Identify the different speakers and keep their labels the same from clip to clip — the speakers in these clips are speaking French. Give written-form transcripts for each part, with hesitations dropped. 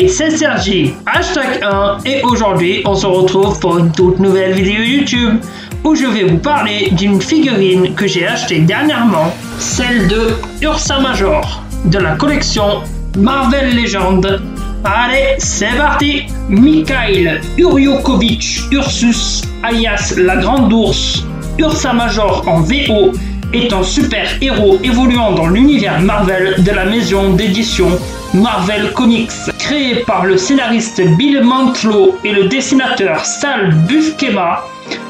Speaker 1: c'est Sergi, #1, et aujourd'hui on se retrouve pour une toute nouvelle vidéo YouTube où je vais vous parler d'une figurine que j'ai achetée dernièrement, celle de Ursa Major, de la collection Marvel Legends. Allez, c'est parti! Mikhail Yuriokovitch Ursus, alias la Grande Ourse, Ursa Major en VO, est un super-héros évoluant dans l'univers Marvel de la maison d'édition Marvel Comics. Créé par le scénariste Bill Mantlo et le dessinateur Sal Buscema,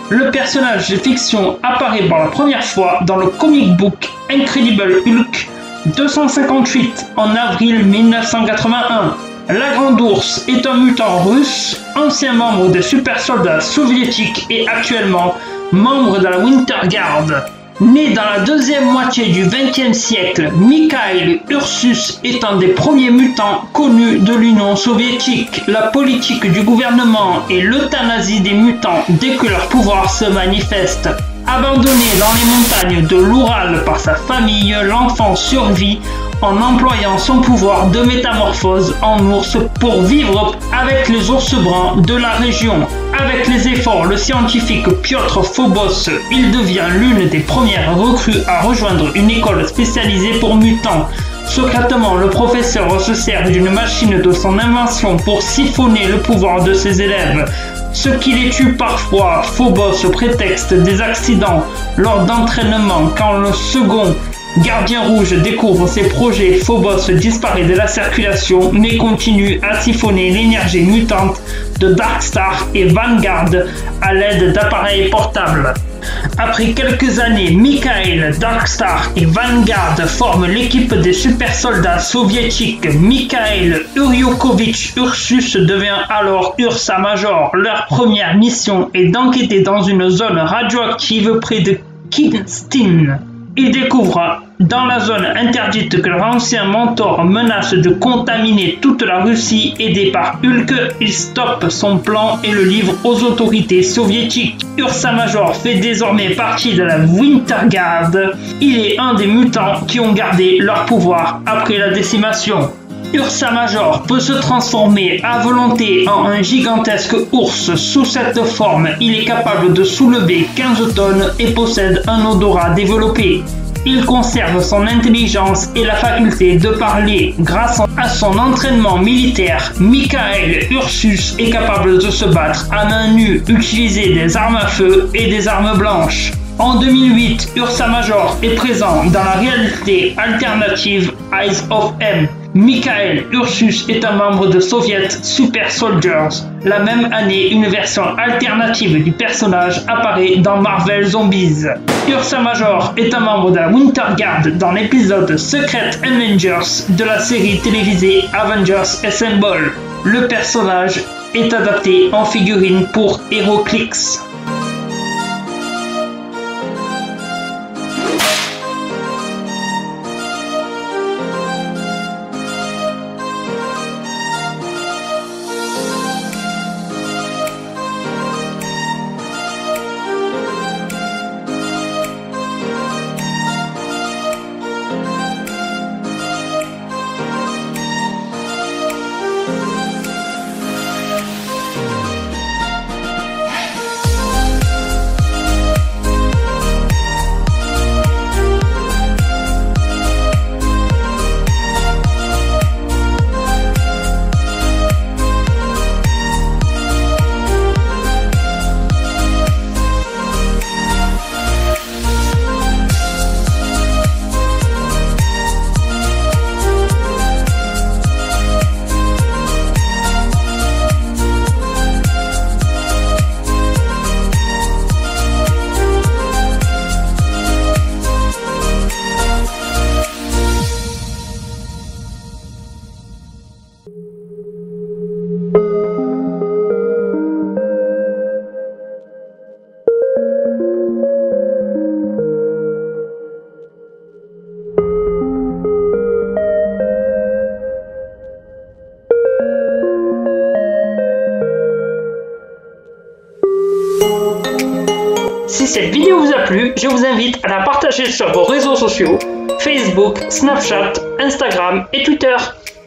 Speaker 1: le personnage de fiction apparaît pour la première fois dans le comic book Incredible Hulk 258 en avril 1981. La Grande Ourse est un mutant russe, ancien membre des super soldats soviétiques et actuellement membre de la Winter Guard. Né dans la deuxième moitié du XXe siècle, Mikhail Ursus est un des premiers mutants connus de l'Union soviétique. La politique du gouvernement et l'euthanasie des mutants dès que leur pouvoir se manifeste. Abandonné dans les montagnes de l'Oural par sa famille, l'enfant survit en employant son pouvoir de métamorphose en ours pour vivre avec les ours bruns de la région. Avec les efforts, le scientifique Piotr Phobos, il devient l'une des premières recrues à rejoindre une école spécialisée pour mutants. Secrètement, le professeur se sert d'une machine de son invention pour siphonner le pouvoir de ses élèves, ce qui les tue parfois. Phobos prétexte des accidents lors d'entraînement. Quand le second Gardien Rouge découvre ses projets, Phobos disparaît de la circulation mais continue à siphonner l'énergie mutante de Darkstar et Vanguard à l'aide d'appareils portables. Après quelques années, Mikhail, Darkstar et Vanguard forment l'équipe des super soldats soviétiques. Mikhail Yuriokovitch Ursus devient alors Ursa Major. Leur première mission est d'enquêter dans une zone radioactive près de Kinstin. Ils découvrent dans la zone interdite que leur ancien mentor menace de contaminer toute la Russie. Aidé par Hulk, il stoppe son plan et le livre aux autorités soviétiques. Ursa Major fait désormais partie de la Winter Guard. Il est un des mutants qui ont gardé leur pouvoir après la décimation. Ursa Major peut se transformer à volonté en un gigantesque ours. Sous cette forme, il est capable de soulever 15 tonnes et possède un odorat développé. Il conserve son intelligence et la faculté de parler. Grâce à son entraînement militaire, Mikhail Ursus est capable de se battre à main nue, utiliser des armes à feu et des armes blanches. En 2008, Ursa Major est présent dans la réalité alternative Eyes of M. Mikhail Ursus est un membre de Soviet Super Soldiers. La même année, une version alternative du personnage apparaît dans Marvel Zombies. Ursa Major est un membre de la Winter Guard dans l'épisode Secret Avengers de la série télévisée Avengers Assemble. Le personnage est adapté en figurine pour HeroClix. Si cette vidéo vous a plu, je vous invite à la partager sur vos réseaux sociaux, Facebook, Snapchat, Instagram et Twitter.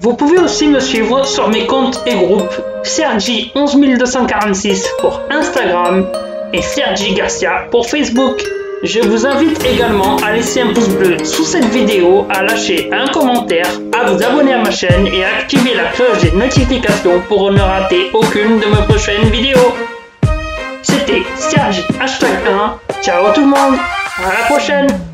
Speaker 1: Vous pouvez aussi me suivre sur mes comptes et groupes Sergi 11246 pour Instagram et Sergi Garcia pour Facebook. Je vous invite également à laisser un pouce bleu sous cette vidéo, à lâcher un commentaire, à vous abonner à ma chaîne et à activer la cloche des notifications pour ne rater aucune de mes prochaines vidéos. C'était Sergi #1. Ciao tout le monde, à la prochaine.